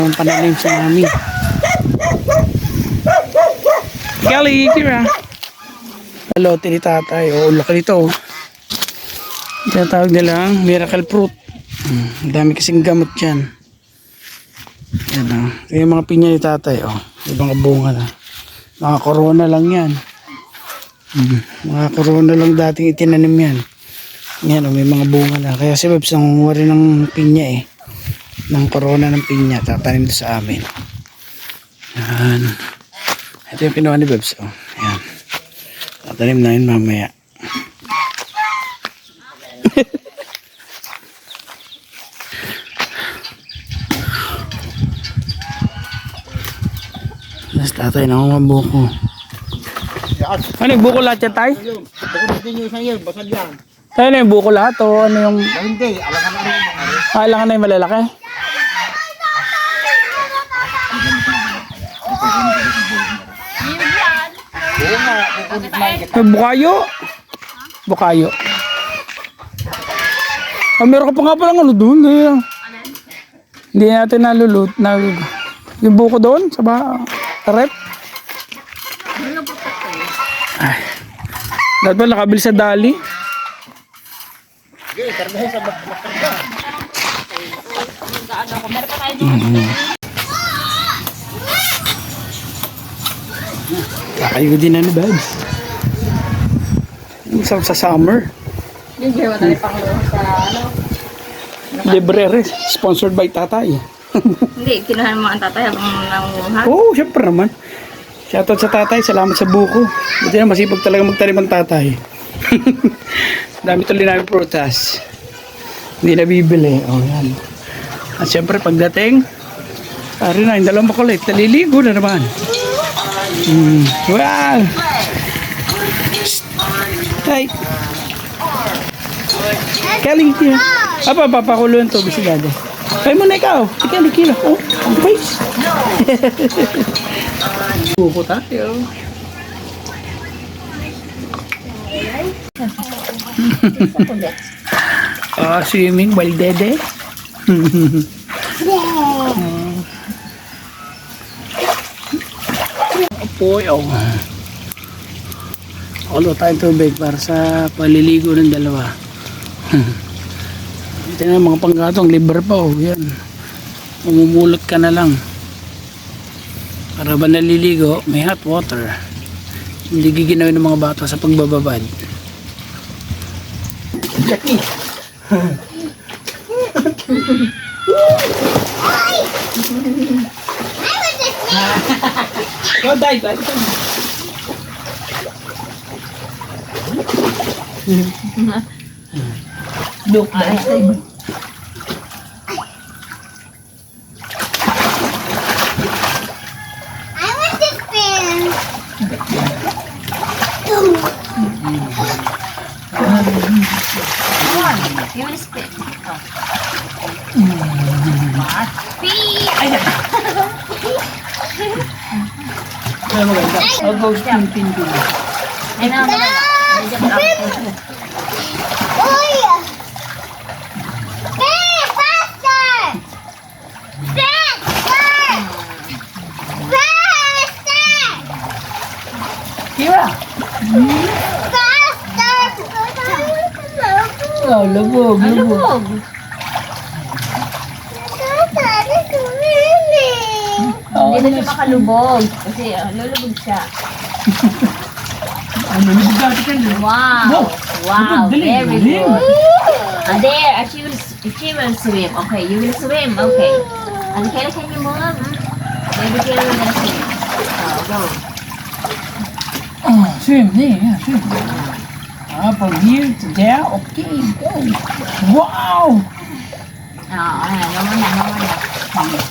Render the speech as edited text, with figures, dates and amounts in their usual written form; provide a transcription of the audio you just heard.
Ang pananim sa namin. Kelly, Kira. Hello, ni tatay. O, laki nito. Tinatawag nilang miracle fruit. Ang dami kasing gamot dyan. Yan o. Ito yung mga pinya ni tatay. O, yung mga bunga na. Mga corona lang yan. Mga corona lang dating itinanim yan. Yan o, may mga bunga na. Kaya si Bebs nangunguha rin ng pinya eh. Ng corona ng pinya. Tatanim ito sa amin. Yan. Ito yung pinuha ni Bebs. O, yan. Tatanim na yun mamaya. Yes, tatay, nangungabuko. Ano yung buko lahat yan, tay? Tayo na yung buko lahat o ano yung... Hindi, Alangan na yung malalaki? May bukayo. Bukayo. Ah, meron ka pa nga palang ano doon. Hindi natin nalulut. Yung buko doon sa rep. Ay. Dapat ba nakabili sa dali? Kakayo din na ni Babs. Isang sa summer. Yung gawa tayo pangulo sa ano. Library. Sponsored by tatay. Hindi, kinuha mo ang tatay habang nangunguha. Oo, syempre naman. Shoutout sa tatay. Salamat sa buko. Buti na masipag talaga magtanim ang tatay. Dami tuloy namin prutas. Hindi na bibili. O yan. At syempre pagdating, ari na, yung dalawang makulit. Naliligo na naman. Wow! Hi! Kelly, kira. Apa, papakuluan to. Bisigado. Kaya mo na ikaw. Ikaw, kira. Oh, ang face. Buko tayo. Swimming while dede. Apoy, oh. Alo tayong tubig para sa paliligo ng dalawa. Ito na mga panggatong libre pa, oh. Yan. Mamumulot ka na lang. Para ba naliligo, may hot water. Hindi giginawin ng mga bata sa pagbababad. Jackie! Go dive, dive. Look, dive. I want to spin. You will spit. Ay, maganda. I'll go spin, pin, pin. Ano, Uy! Spin! Faster! Faster! Faster! Kira! Faster! Oh, lubog, lubog. Oh, Hindi na siya makalubog. Kasi lulubog siya. ano, lubog dati ka na. Wow! Wow! Lubog, Very galing, good. There, she will swim. Okay, you will swim. Okay. And kailan can you move? Maybe kailan will gonna swim. Go. Oh, swim, yeah, swim. From here to there, okay, go. Wow! Ayan, no more na.